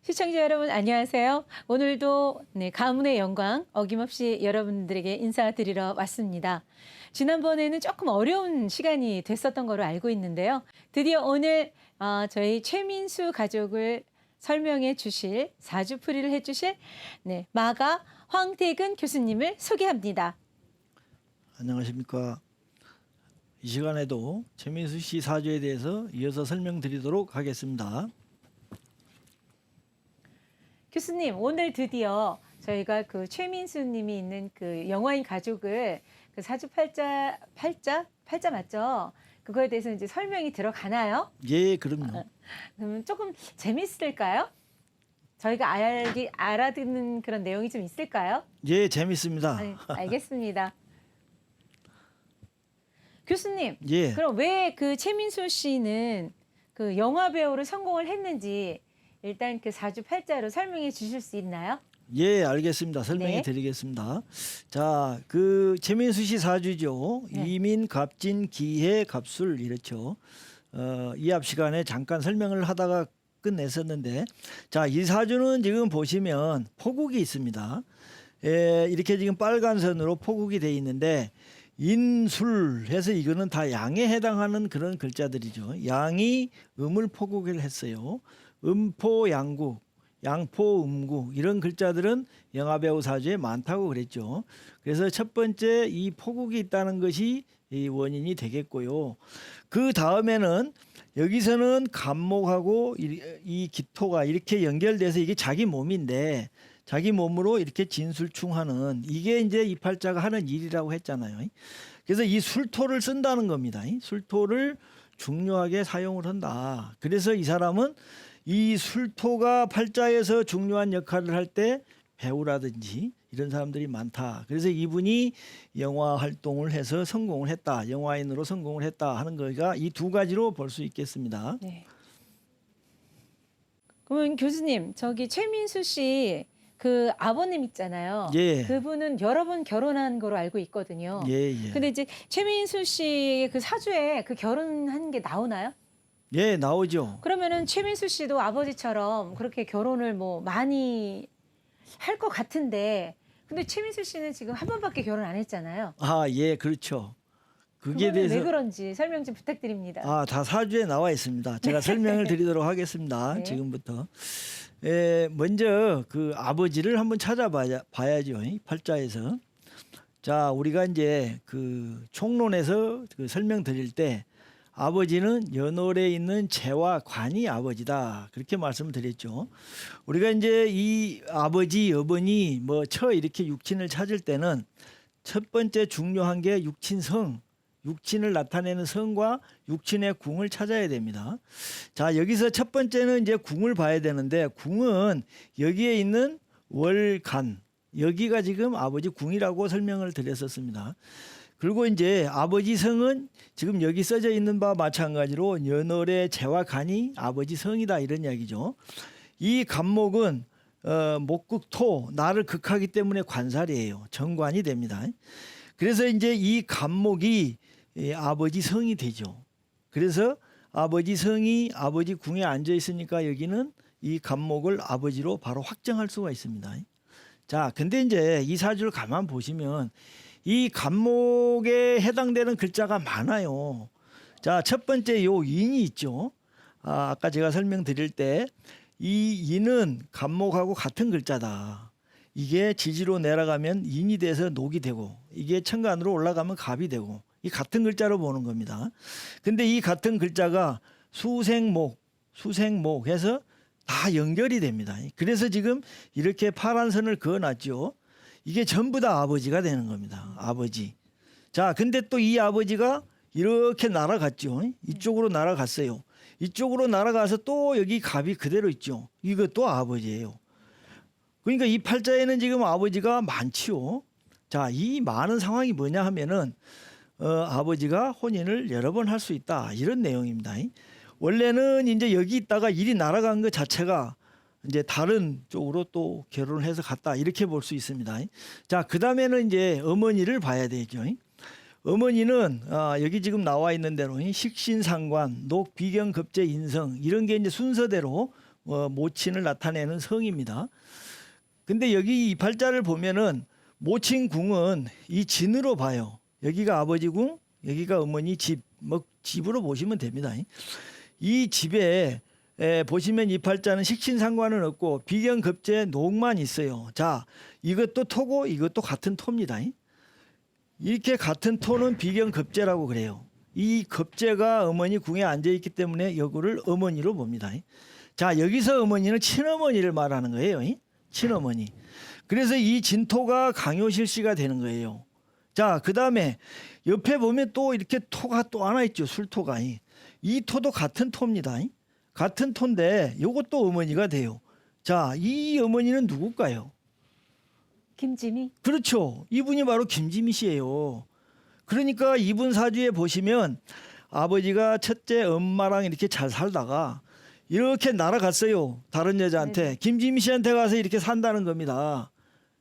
시청자 여러분 안녕하세요. 오늘도 가문의 영광 어김없이 여러분들에게 인사드리러 왔습니다. 지난번에는 조금 어려운 시간이 됐었던 거로 알고 있는데요. 드디어 오늘 저희 최민수 가족을 설명해 주실 사주풀이를 해 주실 마가 황태근 교수님을 소개합니다. 안녕하십니까. 이 시간에도 최민수 씨 사주에 대해서 이어서 설명드리도록 하겠습니다. 교수님, 오늘 드디어 저희가 그 최민수 님이 있는 그 영화인 가족을 그 사주 팔자 맞죠? 그거에 대해서 이제 설명이 들어가나요? 예, 그럼요. 그러면 조금 재밌을까요? 저희가 알아듣는 그런 내용이 좀 있을까요? 예, 재밌습니다. 알겠습니다. 교수님, 예, 그럼 왜 그 최민수 씨는 그 영화 배우로 성공을 했는지 일단 그 사주 팔자로 설명해 주실 수 있나요? 예, 알겠습니다. 설명해 네. 드리겠습니다. 자, 그 최민수 씨 사주죠. 네. 이민, 갑진, 기해, 갑술 이렇죠. 이 앞 시간에 잠깐 설명을 하다가 끝냈었는데, 자, 이 사주는 지금 보시면 포국이 있습니다. 이렇게 지금 빨간 선으로 포국이 돼 있는데 인술 해서 이거는 다 양에 해당하는 그런 글자들이죠. 양이 음을 포국을 했어요. 음포 양국, 양포 음국 이런 글자들은 영화배우 사주에 많다고 그랬죠. 그래서 첫 번째 이 포국이 있다는 것이 이 원인이 되겠고요. 그 다음에는 여기서는 간목하고 이 기토가 이렇게 연결돼서 이게 자기 몸인데 자기 몸으로 이렇게 진술충하는 이게 이제 이 팔자가 하는 일이라고 했잖아요. 그래서 이 술토를 쓴다는 겁니다. 술토를 중요하게 사용을 한다. 그래서 이 사람은 이 술토가 팔자에서 중요한 역할을 할 때 배우라든지 이런 사람들이 많다. 그래서 이분이 영화 활동을 해서 성공을 했다. 영화인으로 성공을 했다 하는 거가 이 두 가지로 볼 수 있겠습니다. 네. 그러면 교수님, 저기 최민수 씨 그 아버님 있잖아요. 예. 그분은 여러 번 결혼한 거로 알고 있거든요. 예, 예. 근데 이제 최민수 씨의 그 사주에 그 결혼한 게 나오나요? 예, 나오죠. 그러면은 최민수 씨도 아버지처럼 그렇게 결혼을 뭐 많이 할 것 같은데, 근데 최민수 씨는 지금 한 번밖에 결혼 안 했잖아요. 아, 예, 그렇죠. 그게 그거는 왜 대해서 그런지 설명 좀 부탁드립니다. 다 사주에 나와 있습니다. 제가 설명을 드리도록 하겠습니다. 네. 지금부터. 먼저 그 아버지를 한번 찾아봐야죠. 이 팔자에서. 자, 우리가 이제 그 총론에서 그 설명드릴 때 아버지는 연월에 있는 재와 관이 아버지다. 그렇게 말씀을 드렸죠. 우리가 이제 이 아버지, 어머니, 뭐 처 이렇게 육친을 찾을 때는 첫 번째 중요한 게 육친성. 육친을 나타내는 성과 육친의 궁을 찾아야 됩니다. 자, 여기서 첫 번째는 이제 궁을 봐야 되는데 궁은 여기에 있는 월간 여기가 지금 아버지 궁이라고 설명을 드렸었습니다. 그리고 이제 아버지 성은 지금 여기 써져 있는 바와 마찬가지로 연월의 재와 간이 아버지 성이다 이런 이야기죠. 이 간목은 목극토 나를 극하기 때문에 관살이에요. 정관이 됩니다. 그래서 이제 이 간목이 아버지 성이 되죠. 그래서 아버지 성이 아버지 궁에 앉아 있으니까 여기는 이 간목을 아버지로 바로 확정할 수가 있습니다. 자, 근데 이제 이 사주를 가만 보시면 이 간목에 해당되는 글자가 많아요. 자, 첫 번째 요 인이 있죠. 아까 제가 설명드릴 때 이 인은 간목하고 같은 글자다. 이게 지지로 내려가면 인이 돼서 녹이 되고 이게 천간으로 올라가면 갑이 되고 이 같은 글자로 보는 겁니다. 근데 이 같은 글자가 수생목 해서 다 연결이 됩니다. 그래서 지금 이렇게 파란 선을 그어놨죠. 이게 전부 다 아버지가 되는 겁니다. 아버지. 자, 근데 또 이 아버지가 이렇게 날아갔죠. 이쪽으로 날아갔어요. 이쪽으로 날아가서 또 여기 갑이 그대로 있죠. 이것도 아버지예요. 그러니까 이 팔자에는 지금 아버지가 많지요. 자, 이 많은 상황이 뭐냐 하면은 아버지가 혼인을 여러 번 할 수 있다 이런 내용입니다. 원래는 이제 여기 있다가 일이 날아간 것 자체가 이제 다른 쪽으로 또 결혼을 해서 갔다 이렇게 볼 수 있습니다. 자, 그 다음에는 이제 어머니를 봐야 되죠. 어머니는 여기 지금 나와 있는 대로 식신상관, 녹비경급제인성 이런 게 이제 순서대로 모친을 나타내는 성입니다. 근데 여기 이 팔자를 보면은 모친 궁은 이 진으로 봐요. 여기가 아버지 궁, 여기가 어머니 집, 뭐 집으로 보시면 됩니다. 이 집에 보시면 이 팔자는 식신 상관은 없고 비견급제 녹만 있어요. 자, 이것도 토고 이것도 같은 토입니다. 이렇게 같은 토는 비견급제라고 그래요. 이 급제가 어머니 궁에 앉아 있기 때문에 여기를 어머니로 봅니다. 자, 여기서 어머니는 친어머니를 말하는 거예요. 친어머니. 그래서 이 진토가 강요실씨가 되는 거예요. 자, 그 다음에 옆에 보면 또 이렇게 토가 또 하나 있죠. 술토가. 이 토도 같은 토입니다. 같은 토인데 이것도 어머니가 돼요. 자, 이 어머니는 누굴까요? 김지미. 그렇죠. 이분이 바로 김지미 씨예요. 그러니까 이분 사주에 보시면 아버지가 첫째 엄마랑 이렇게 잘 살다가 이렇게 날아갔어요. 다른 여자한테. 네네. 김지미 씨한테 가서 이렇게 산다는 겁니다.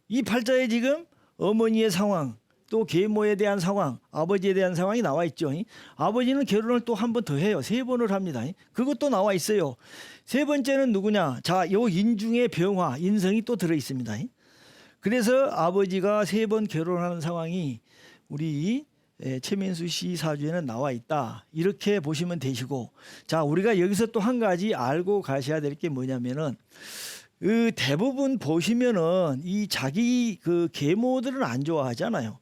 이 팔자에 지금 어머니의 상황, 또 계모에 대한 상황, 아버지에 대한 상황이 나와 있죠. 아버지는 결혼을 또 한 번 더 해요. 3번을 합니다. 그것도 나와 있어요. 세 번째는 누구냐? 자, 요 인중의 병화, 인성이 또 들어 있습니다. 그래서 아버지가 3번 결혼하는 상황이 우리 최민수 씨 사주에는 나와 있다. 이렇게 보시면 되시고, 자, 우리가 여기서 또 한 가지 알고 가셔야 될 게 뭐냐면은 그 대부분 보시면은 이 자기 그 계모들은 안 좋아하잖아요.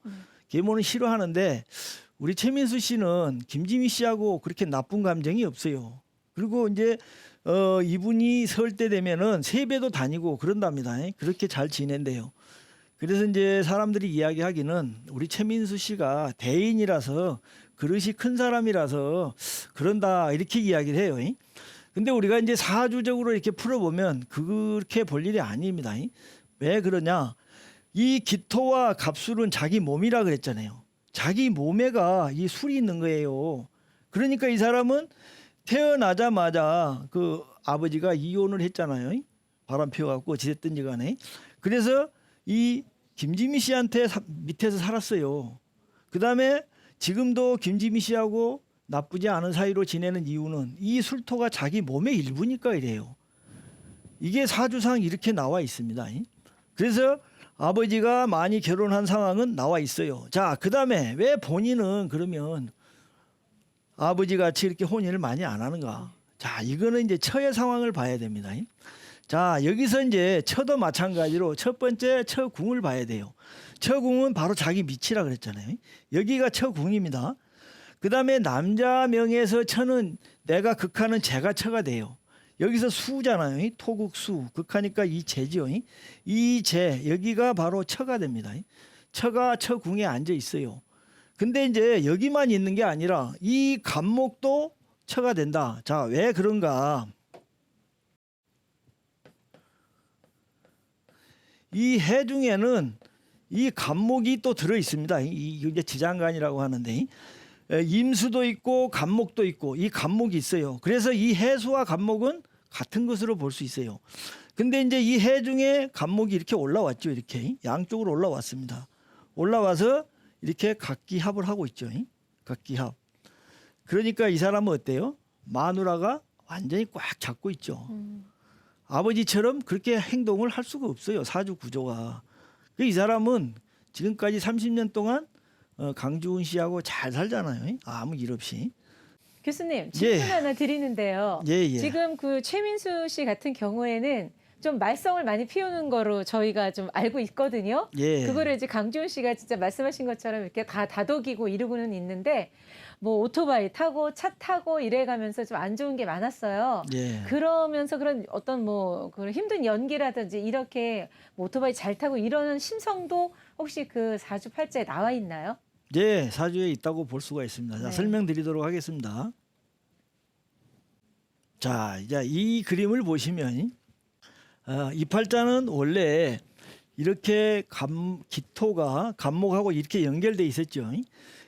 계모는 싫어하는데 우리 최민수 씨는 김지미 씨하고 그렇게 나쁜 감정이 없어요. 그리고 이제 이분이 설 때 되면은 세배도 다니고 그런답니다. 그렇게 잘 지낸대요. 그래서 이제 사람들이 이야기하기는 우리 최민수 씨가 대인이라서 그릇이 큰 사람이라서 그런다 이렇게 이야기를 해요. 근데 우리가 이제 사주적으로 이렇게 풀어보면 그렇게 볼 일이 아닙니다. 왜 그러냐? 이 기토와 갑술은 자기 몸이라 그랬잖아요. 자기 몸에가 이 술이 있는 거예요. 그러니까 이 사람은 태어나자마자 그 아버지가 이혼을 했잖아요. 바람 피워갖고 어찌됐든지 간에. 그래서 이 김지미 씨한테 밑에서 살았어요. 그 다음에 지금도 김지미 씨하고 나쁘지 않은 사이로 지내는 이유는 이 술토가 자기 몸의 일부니까 이래요. 이게 사주상 이렇게 나와 있습니다. 그래서 아버지가 많이 결혼한 상황은 나와 있어요. 자, 그 다음에 왜 본인은 그러면 아버지 같이 이렇게 혼인을 많이 안 하는가? 자, 이거는 이제 처의 상황을 봐야 됩니다. 자, 여기서 이제 처도 마찬가지로 첫 번째 처궁을 봐야 돼요. 처궁은 바로 자기 밑이라 그랬잖아요. 여기가 처궁입니다. 그 다음에 남자 명에서 처는 내가 극하는 재가 처가 돼요. 여기서 수잖아요. 토국수. 극하니까 이 재죠. 이 재, 여기가 바로 처가 됩니다. 처가 처궁에 앉아 있어요. 근데 이제 여기만 있는 게 아니라 이 간목도 처가 된다. 자, 왜 그런가? 이 해 중에는 이 간목이 또 들어 있습니다. 이게 지장간이라고 하는데 임수도 있고 간목도 있고 이 간목이 있어요. 그래서 이 해수와 간목은 같은 것으로 볼 수 있어요. 근데 이제 이 해 중에 간목이 이렇게 올라왔죠. 이렇게 양쪽으로 올라왔습니다. 올라와서 이렇게 각기합을 하고 있죠. 각기합. 그러니까 이 사람은 어때요? 마누라가 완전히 꽉 잡고 있죠. 아버지처럼 그렇게 행동을 할 수가 없어요. 사주 구조가. 이 사람은 지금까지 30년 동안 강주훈 씨하고 잘 살잖아요. 아무 일 없이. 교수님 질문 예. 하나 드리는데요. 예. 지금 그 최민수 씨 같은 경우에는 좀 말썽을 많이 피우는 거로 저희가 좀 알고 있거든요. 예. 그거를 이제 강주훈 씨가 진짜 말씀하신 것처럼 이렇게 다 다독이고 이러고는 있는데 뭐 오토바이 타고 차 타고 이래가면서 좀 안 좋은 게 많았어요. 예. 그러면서 그런 어떤 뭐 그런 힘든 연기라든지 이렇게 뭐 오토바이 잘 타고 이러는 심성도 혹시 그 사주팔자에 나와 있나요? 예, 사주에 있다고 볼 수가 있습니다. 자, 네. 설명드리도록 하겠습니다. 자, 이제 이 그림을 보시면 이 팔자는 원래 이렇게 기토가 간목하고 이렇게 연결돼 있었죠.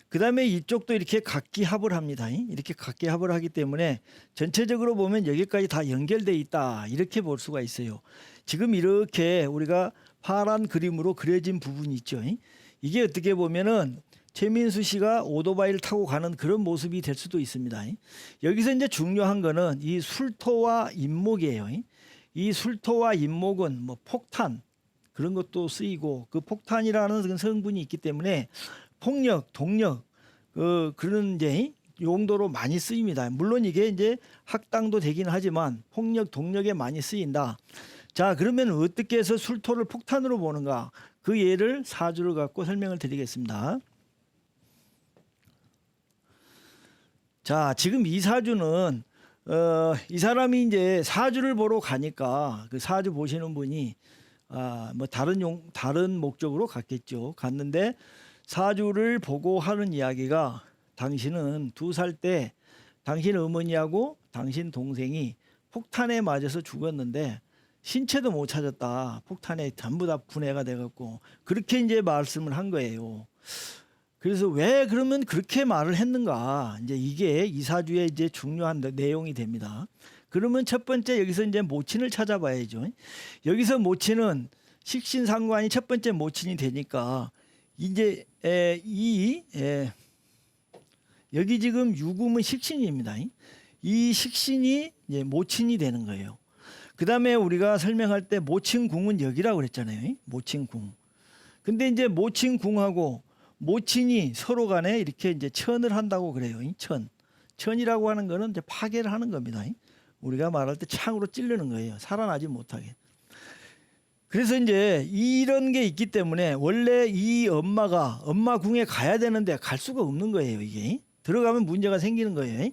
그 다음에 이쪽도 이렇게 각기합을 합니다. 이렇게 각기합을 하기 때문에 전체적으로 보면 여기까지 다 연결돼 있다 이렇게 볼 수가 있어요. 지금 이렇게 우리가 파란 그림으로 그려진 부분이 있죠. 이게 어떻게 보면은 최민수 씨가 오토바이를 타고 가는 그런 모습이 될 수도 있습니다. 여기서 이제 중요한 거는 이 술토와 임목이에요. 이 술토와 인목은 뭐 폭탄 그런 것도 쓰이고 그 폭탄이라는 성분이 있기 때문에 폭력, 동력 그런 이제 용도로 많이 쓰입니다. 물론 이게 이제 학당도 되긴 하지만 폭력, 동력에 많이 쓰인다. 자, 그러면 어떻게 해서 술토를 폭탄으로 보는가? 그 예를 사주를 갖고 설명을 드리겠습니다. 자, 지금 이 사주는 이 사람이 이제 사주를 보러 가니까 그 사주 보시는 분이 뭐 다른 목적으로 갔겠죠. 갔는데 사주를 보고 하는 이야기가 당신은 2살 때 당신 어머니하고 당신 동생이 폭탄에 맞아서 죽었는데 신체도 못 찾았다. 폭탄에 전부 다 분해가 돼갖고 그렇게 이제 말씀을 한 거예요. 그래서 왜 그러면 그렇게 말을 했는가? 이제 이게 이 사주의 이제 중요한 내용이 됩니다. 그러면 첫 번째 여기서 이제 모친을 찾아봐야죠. 여기서 모친은 식신상관이 첫 번째 모친이 되니까 이제 여기 지금 유금은 식신입니다. 이 식신이 이제 모친이 되는 거예요. 그 다음에 우리가 설명할 때 모친궁은 여기라고 그랬잖아요. 모친궁. 근데 이제 모친궁하고 모친이 서로 간에 이렇게 이제 천을 한다고 그래요. 천이라고 하는 거는 이제 파괴를 하는 겁니다. 우리가 말할 때 창으로 찌르는 거예요. 살아나지 못하게. 그래서 이제 이런 게 있기 때문에 원래 이 엄마 궁에 가야 되는데 갈 수가 없는 거예요. 이게 들어가면 문제가 생기는 거예요.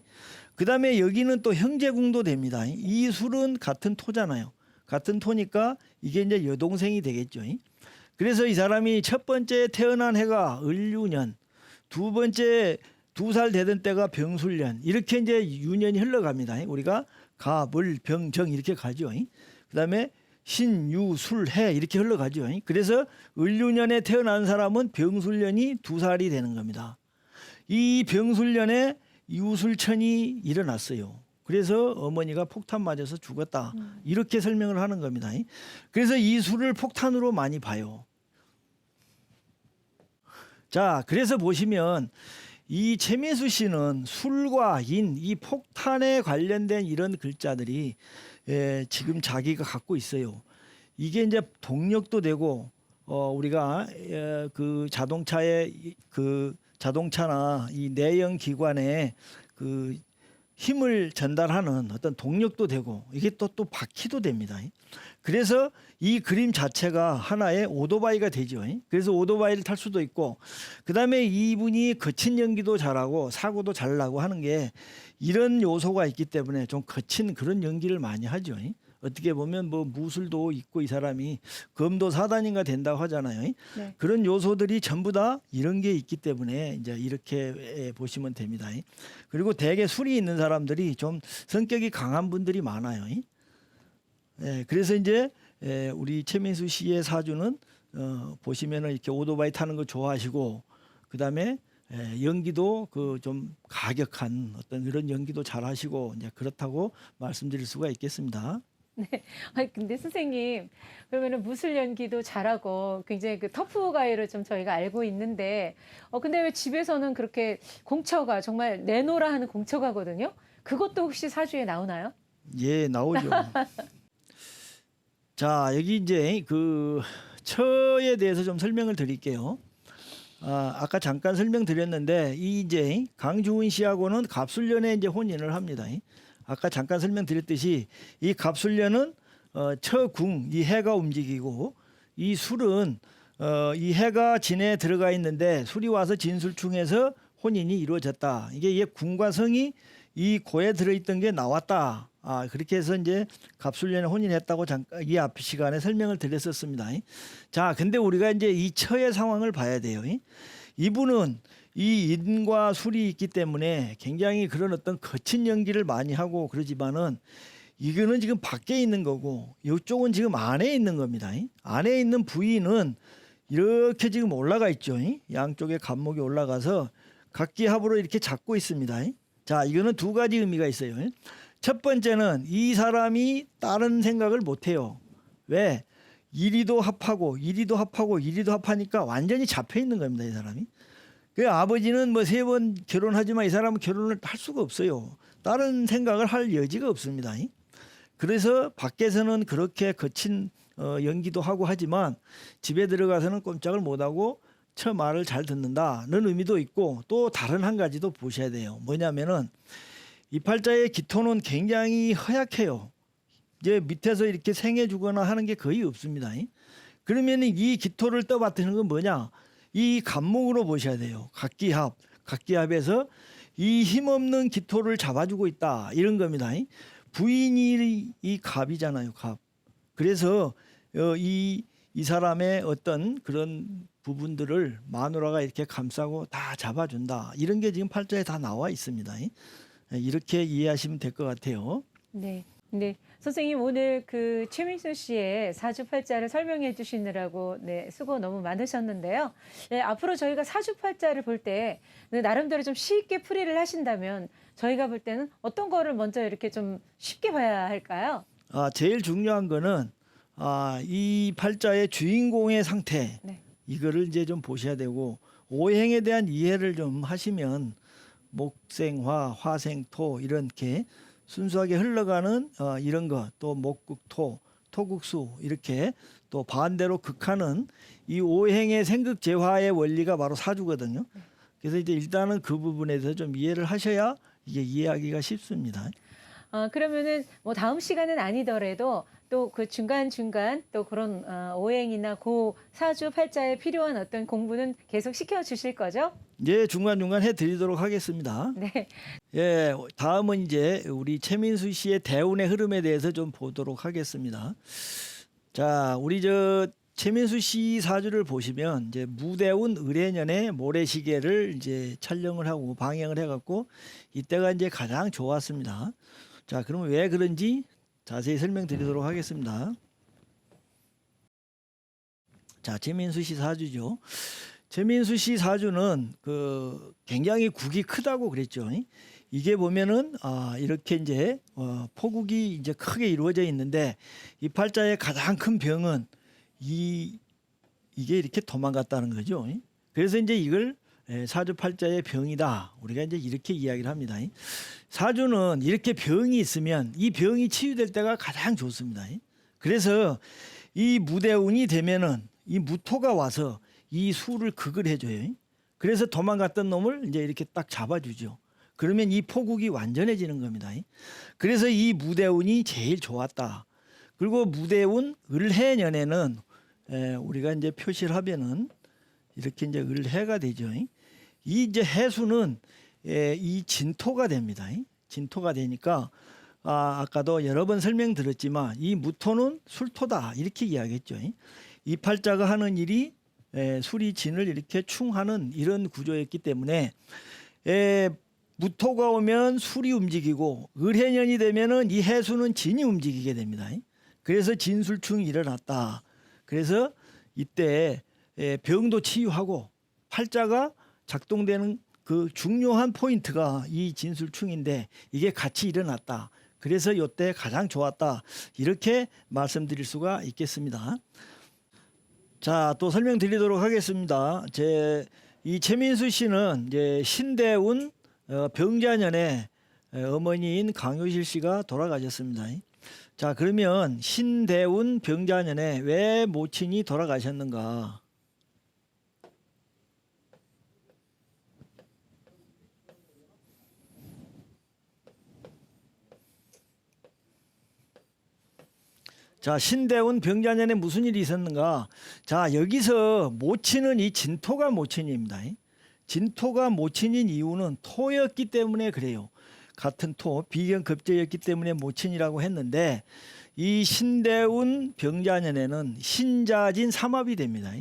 그 다음에 여기는 또 형제궁도 됩니다. 이 술은 같은 토잖아요. 같은 토니까 이게 이제 여동생이 되겠죠. 그래서 이 사람이 첫 번째 태어난 해가 을유년, 두 번째 2살 되던 때가 병술년, 이렇게 이제 유년이 흘러갑니다. 우리가 갑을 병정 이렇게 가죠. 그 다음에 신유술해 이렇게 흘러가죠. 그래서 을유년에 태어난 사람은 병술년이 2살이 되는 겁니다. 이 병술년에 유술천이 일어났어요. 그래서 어머니가 폭탄 맞아서 죽었다. 이렇게 설명을 하는 겁니다. 그래서 이 술을 폭탄으로 많이 봐요. 자, 그래서 보시면 이 최민수 씨는 술과 인, 이 폭탄에 관련된 이런 글자들이 지금 자기가 갖고 있어요. 이게 이제 동력도 되고 우리가 그 자동차나 이 내연 기관에 그 힘을 전달하는 어떤 동력도 되고 이게 또 바퀴도 됩니다. 그래서 이 그림 자체가 하나의 오토바이가 되죠. 그래서 오토바이를 탈 수도 있고 그다음에 이분이 거친 연기도 잘하고 사고도 잘 나고 하는 게 이런 요소가 있기 때문에 좀 거친 그런 연기를 많이 하죠. 어떻게 보면 뭐 무술도 있고 이 사람이 검도 사단인가 된다고 하잖아요. 네. 그런 요소들이 전부 다 이런 게 있기 때문에 이제 이렇게 보시면 됩니다. 그리고 대개 술이 있는 사람들이 좀 성격이 강한 분들이 많아요. 그래서 이제 우리 최민수 씨의 사주는 보시면은 이렇게 오토바이 타는 거 좋아하시고 그다음에 연기도 그 좀 가격한 어떤 그런 연기도 잘하시고 이제 그렇다고 말씀드릴 수가 있겠습니다. 네. 아니, 근데 선생님, 그러면은 무술 연기도 잘하고 굉장히 그 터프 가이로 좀 저희가 알고 있는데, 근데 왜 집에서는 그렇게 공처가 정말 내노라 하는 공처가거든요? 그것도 혹시 사주에 나오나요? 예, 나오죠. 자, 여기 이제 그 처에 대해서 좀 설명을 드릴게요. 아까 잠깐 설명드렸는데 이 이제 강주은 씨하고는 갑술년에 이제 혼인을 합니다. 아까 잠깐 설명드렸듯이 이 갑술년은 처궁 이 해가 움직이고 이 술은 이 해가 진에 들어가 있는데 술이 와서 진술충에서 혼인이 이루어졌다. 이게 궁과 성이 이 고에 들어있던 게 나왔다. 그렇게 해서 이제 갑술년에 혼인했다고 잠깐 이 앞 시간에 설명을 드렸었습니다. 자, 근데 우리가 이제 이 처의 상황을 봐야 돼요. 이분은 이 인과 술이 있기 때문에 굉장히 그런 어떤 거친 연기를 많이 하고 그러지만은 이거는 지금 밖에 있는 거고 이쪽은 지금 안에 있는 겁니다. 안에 있는 부위는 이렇게 지금 올라가 있죠. 양쪽에 갑목이 올라가서 각기합으로 이렇게 잡고 있습니다. 자, 이거는 2가지 의미가 있어요. 첫 번째는 이 사람이 다른 생각을 못 해요. 왜? 이리도 합하고 이리도 합하고 이리도 합하니까 완전히 잡혀 있는 겁니다. 이 사람이. 그 아버지는 뭐 3번 결혼하지만 이 사람은 결혼을 할 수가 없어요. 다른 생각을 할 여지가 없습니다. 그래서 밖에서는 그렇게 거친 연기도 하고 하지만 집에 들어가서는 꼼짝을 못하고 처 말을 잘 듣는다는 의미도 있고, 또 다른 한 가지도 보셔야 돼요. 뭐냐면은 이 팔자의 기토는 굉장히 허약해요. 이제 밑에서 이렇게 생해주거나 하는 게 거의 없습니다. 그러면 이 기토를 떠받드는 건 뭐냐? 이 갑목으로 보셔야 돼요. 각기합, 각기합에서 이 힘없는 기토를 잡아주고 있다, 이런 겁니다. 부인이 이 갑이잖아요, 갑. 그래서 이 사람의 어떤 그런 부분들을 마누라가 이렇게 감싸고 다 잡아준다, 이런 게 지금 팔자에 다 나와 있습니다. 이렇게 이해하시면 될 것 같아요. 네. 네. 선생님, 오늘 그 최민수 씨의 사주팔자를 설명해 주시느라고 수고 너무 많으셨는데요. 앞으로 저희가 사주팔자를 볼 때 나름대로 좀 쉽게 풀이를 하신다면 저희가 볼 때는 어떤 거를 먼저 이렇게 좀 쉽게 봐야 할까요? 제일 중요한 거는 이 팔자의 주인공의 상태, 네. 이거를 이제 좀 보셔야 되고, 오행에 대한 이해를 좀 하시면 목생화, 화생토 이렇게 순수하게 흘러가는 이런 것, 또 목국토, 토국수, 이렇게 또 반대로 극하는 이 오행의 생극재화의 원리가 바로 사주거든요. 그래서 이제 일단은 그 부분에 대해서 좀 이해를 하셔야 이게 이해하기가 쉽습니다. 그러면은 뭐 다음 시간은 아니더라도 또 그 중간중간 또 그런 오행이나 고 사주 팔자에 필요한 어떤 공부는 계속 시켜 주실 거죠? 이제 중간중간 해드리도록 하겠습니다. 네. 예, 다음은 이제 우리 최민수 씨의 대운의 흐름에 대해서 좀 보도록 하겠습니다. 자, 우리 최민수 씨 사주를 보시면 이제 무대운 을해년에 모래시계를 이제 촬영을 하고 방영을 해갖고 이때가 이제 가장 좋았습니다. 자, 그러면 왜 그런지 자세히 설명드리도록 하겠습니다. 자, 최민수 씨 사주죠. 최민수 씨 사주는 굉장히 국이 크다고 그랬죠. 이게 보면은 이렇게 이제 포국이 이제 크게 이루어져 있는데, 이 팔자의 가장 큰 병은 이게 이렇게 도망갔다는 거죠. 그래서 이제 이걸 사주 팔자의 병이다, 우리가 이제 이렇게 이야기를 합니다. 사주는 이렇게 병이 있으면 이 병이 치유될 때가 가장 좋습니다. 그래서 이 무대운이 되면은 이 무토가 와서 이 수를 극을 해줘요. 그래서 도망갔던 놈을 이제 이렇게 딱 잡아주죠. 그러면 이 포국이 완전해지는 겁니다. 그래서 이 무대운이 제일 좋았다. 그리고 무대운 을해년에는 우리가 이제 표시를 하면은 이렇게 이제 을해가 되죠. 이 이제 해수는 이 진토가 됩니다. 진토가 되니까 아까도 여러 번 설명드렸지만 이 무토는 술토다, 이렇게 이야기했죠. 이 팔자가 하는 일이 술이 진을 이렇게 충하는 이런 구조였기 때문에 무토가 오면 술이 움직이고, 을해년이 되면은 이 해수는 진이 움직이게 됩니다. 그래서 진술충이 일어났다. 그래서 이때 병도 치유하고 팔자가 작동되는 그 중요한 포인트가 이 진술충인데 이게 같이 일어났다. 그래서 이때 가장 좋았다, 이렇게 말씀드릴 수가 있겠습니다. 자, 또 설명드리도록 하겠습니다. 이 최민수 씨는 이제 신대운 병자년에 어머니인 강효실 씨가 돌아가셨습니다. 자, 그러면 신대운 병자년에 왜 모친이 돌아가셨는가? 자, 신대운 병자년에 무슨 일이 있었는가? 자, 여기서 모친은 이 진토가 모친입니다. 진토가 모친인 이유는 토였기 때문에 그래요. 같은 토, 비견급제였기 때문에 모친이라고 했는데, 이 신대운 병자년에는 신자진 삼합이 됩니다.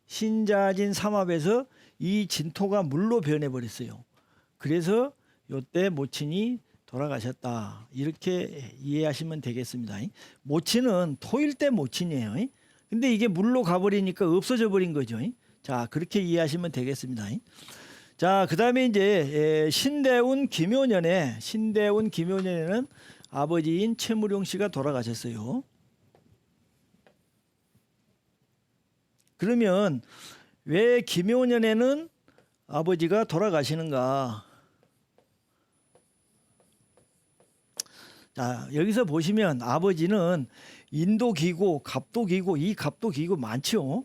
신자진 삼합에서 이 진토가 물로 변해버렸어요. 그래서 이때 모친이 돌아가셨다, 이렇게 이해하시면 되겠습니다. 모친은 토일 때 모친이에요. 근데 이게 물로 가버리니까 없어져 버린 거죠. 자, 그렇게 이해하시면 되겠습니다. 자, 그 다음에 이제 신대운 김효년에는 아버지인 최무룡 씨가 돌아가셨어요. 그러면 왜 김효년에는 아버지가 돌아가시는가? 자, 여기서 보시면 아버지는 인도기고 갑도기고 이 갑도기고 많죠.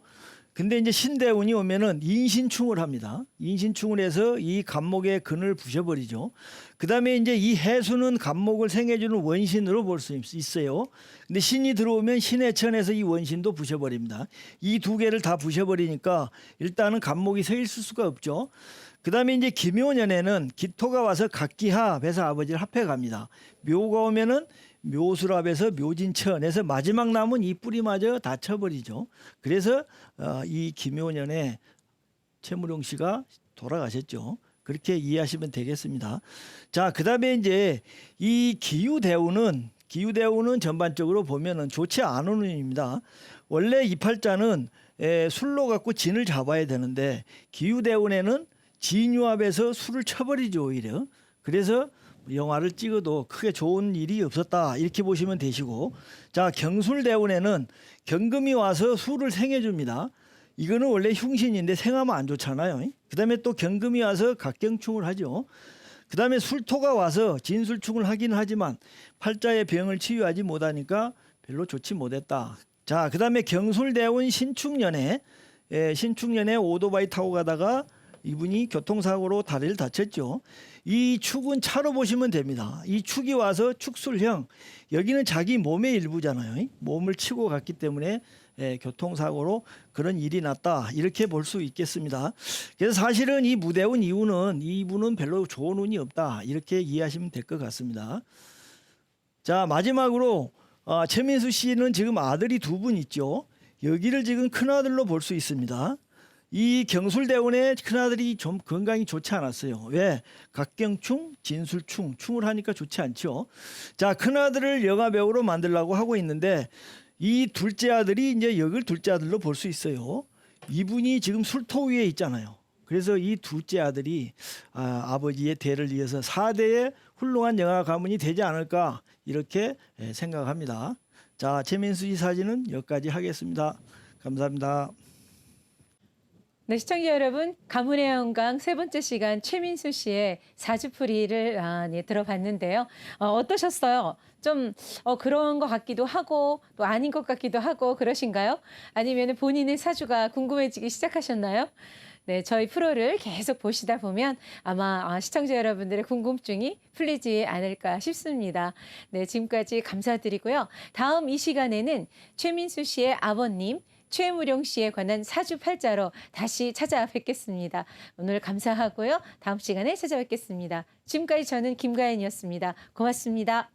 근데 이제 신대운이 오면은 인신충을 합니다. 인신충을 해서 이 갑목의 근을 부셔버리죠. 그 다음에 이제 이 해수는 갑목을 생해주는 원신으로 볼 수 있어요. 근데 신이 들어오면 신의 천에서 이 원신도 부셔버립니다. 이 두 개를 다 부셔버리니까 일단은 갑목이 서 있을 수가 없죠. 그 다음에 이제 기묘년에는 기토가 와서 각기합해서 아버지를 합해 갑니다. 묘가 오면은 묘수랍에서 묘진천에서 마지막 남은 이 뿌리마저 다 쳐버리죠. 그래서 이 기묘년에 최무룡 씨가 돌아가셨죠. 그렇게 이해하시면 되겠습니다. 자, 그다음에 이제 이 기유대운은 전반적으로 보면은 좋지 않은 운입니다. 원래 이 팔자는 술로 갖고 진을 잡아야 되는데 기유대운에는 진유합에서 술을 쳐버리죠 오히려. 그래서 영화를 찍어도 크게 좋은 일이 없었다 이렇게 보시면 되시고, 자 경술대운에는 경금이 와서 술을 생해줍니다. 이거는 원래 흉신인데 생하면 안 좋잖아요. 그 다음에 또 경금이 와서 각경충을 하죠. 그 다음에 술토가 와서 진술충을 하긴 하지만 팔자의 병을 치유하지 못하니까 별로 좋지 못했다. 자, 그 다음에 경술대운 신축년에 오토바이 타고 가다가 이분이 교통사고로 다리를 다쳤죠. 이 축은 차로 보시면 됩니다. 이 축이 와서 축술형, 여기는 자기 몸의 일부잖아요. 몸을 치고 갔기 때문에 교통사고로 그런 일이 났다 이렇게 볼 수 있겠습니다. 그래서 사실은 이 무대운 이분은 별로 좋은 운이 없다 이렇게 이해하시면 될 것 같습니다. 자, 마지막으로 최민수 씨는 지금 아들이 두 분 있죠. 여기를 지금 큰아들로 볼 수 있습니다. 이 경술대운의 큰아들이 좀 건강이 좋지 않았어요. 왜? 각경충, 진술충, 충을 하니까 좋지 않죠. 자, 큰아들을 영화배우로 만들려고 하고 있는데 이 둘째 아들이 이제 여길 둘째 아들로 볼 수 있어요. 이분이 지금 술토 위에 있잖아요. 그래서 이 둘째 아들이 아버지의 대를 이어서 4대의 훌륭한 영화 가문이 되지 않을까 이렇게 생각합니다. 자, 최민수 씨 사진은 여기까지 하겠습니다. 감사합니다. 네, 시청자 여러분, 가문의 영광 세 번째 시간 최민수 씨의 사주풀이를 들어봤는데요. 어떠셨어요? 좀 그런 것 같기도 하고 또 아닌 것 같기도 하고 그러신가요? 아니면 본인의 사주가 궁금해지기 시작하셨나요? 네, 저희 프로를 계속 보시다 보면 아마 시청자 여러분들의 궁금증이 풀리지 않을까 싶습니다. 네, 지금까지 감사드리고요. 다음 이 시간에는 최민수 씨의 아버님 최무룡 씨에 관한 사주 팔자로 다시 찾아뵙겠습니다. 오늘 감사하고요. 다음 시간에 찾아뵙겠습니다. 지금까지 저는 김가연이었습니다. 고맙습니다.